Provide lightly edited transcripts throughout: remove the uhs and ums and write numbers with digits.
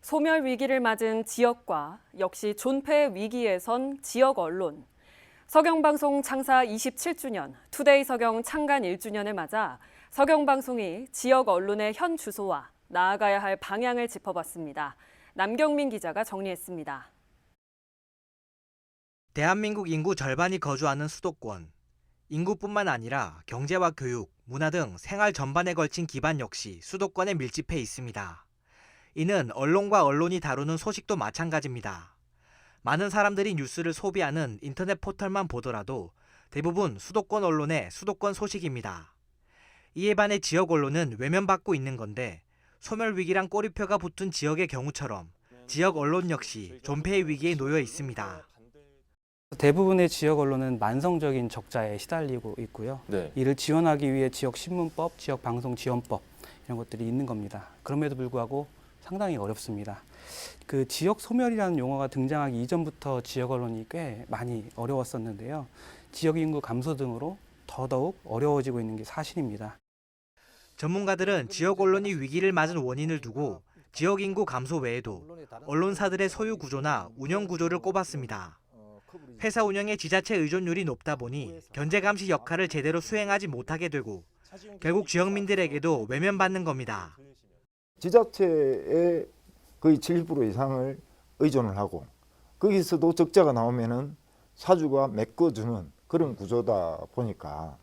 소멸 위기를 맞은 지역과 역시 존폐 위기에 선 지역 언론. 서경방송 창사 27주년, 투데이 서경 창간 1주년을 맞아 서경방송이 지역 언론의 현 주소와 나아가야 할 방향을 짚어봤습니다. 남경민 기자가 정리했습니다. 대한민국 인구 절반이 거주하는 수도권. 인구뿐만 아니라 경제와 교육, 문화 등 생활 전반에 걸친 기반 역시 수도권에 밀집해 있습니다. 이는 언론과 언론이 다루는 소식도 마찬가지입니다. 많은 사람들이 뉴스를 소비하는 인터넷 포털만 보더라도 대부분 수도권 언론의 수도권 소식입니다. 이에 반해 지역 언론은 외면받고 있는 건데 소멸 위기란 꼬리표가 붙은 지역의 경우처럼 지역 언론 역시 존폐의 위기에 놓여 있습니다. 대부분의 지역 언론은 만성적인 적자에 시달리고 있고요. 이를 지원하기 위해 지역신문법, 지역방송지원법 이런 것들이 있는 겁니다. 그럼에도 불구하고 상당히 어렵습니다. 그 지역 소멸이라는 용어가 등장하기 이전부터 지역 언론이 꽤 많이 어려웠었는데요. 지역 인구 감소 등으로 더더욱 어려워지고 있는 게 사실입니다. 전문가들은 지역 언론이 위기를 맞은 원인을 두고 지역 인구 감소 외에도 언론사들의 소유 구조나 운영 구조를 꼽았습니다. 회사 운영의 지자체 의존율이 높다 보니 견제 감시 역할을 제대로 수행하지 못하게 되고 결국 지역민들에게도 외면받는 겁니다. 지자체의 거의 70% 이상을 의존을 하고 거기서도 적자가 나오면은 사주가 메꿔주는 그런 구조다 보니까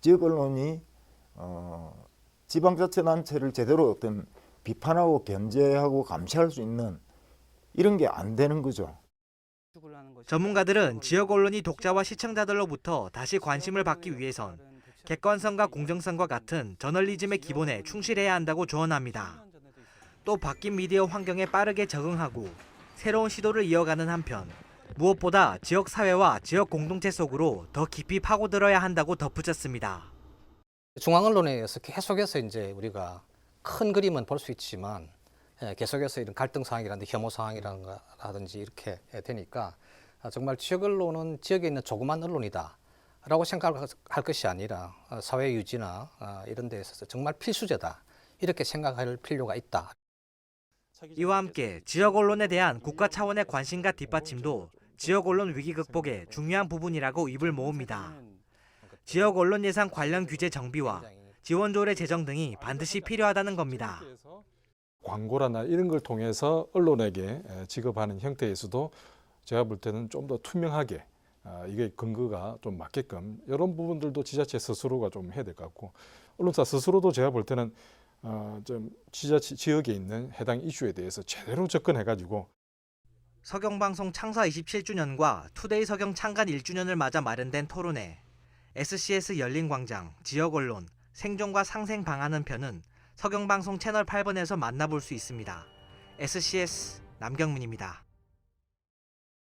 지역 언론이 지방자치단체를 제대로 어떤 비판하고 견제하고 감시할 수 있는 이런 게 안 되는 거죠. 전문가들은 지역 언론이 독자와 시청자들로부터 다시 관심을 받기 위해선 객관성과 공정성과 같은 저널리즘의 기본에 충실해야 한다고 조언합니다. 또 바뀐 미디어 환경에 빠르게 적응하고 새로운 시도를 이어가는 한편 무엇보다 지역 사회와 지역 공동체 속으로 더 깊이 파고들어야 한다고 덧붙였습니다. 중앙 언론에 의해서 계속해서 이제 우리가 큰 그림은 볼 수 있지만 계속해서 이런 갈등 상황이라든지 혐오 상황이라든지 이렇게 되니까 정말 지역 언론은 지역에 있는 조그만 언론이다라고 생각할 것이 아니라 사회 유지나 이런 데 있어서 정말 필수제다 이렇게 생각할 필요가 있다. 이와 함께 지역 언론에 대한 국가 차원의 관심과 뒷받침도 지역 언론 위기 극복의 중요한 부분이라고 입을 모읍니다. 지역 언론 예산 관련 규제 정비와 지원조례 제정 등이 반드시 필요하다는 겁니다. 광고라나 이런 걸 통해서 언론에게 지급하는 형태에서도 제가 볼 때는 좀 더 투명하게 이게 근거가 좀 맞게끔 이런 부분들도 지자체 스스로가 좀 해야 될 것 같고 언론사 스스로도 제가 볼 때는 좀 지자체 지역에 있는 해당 이슈에 대해서 제대로 접근해가지고 서경방송 창사 27주년과 투데이 서경 창간 1주년을 맞아 마련된 토론회 SCS 열린광장 지역 언론 생존과 상생 방안은 편은 서경방송 채널 8번에서 만나볼 수 있습니다. SCS 남경민입니다.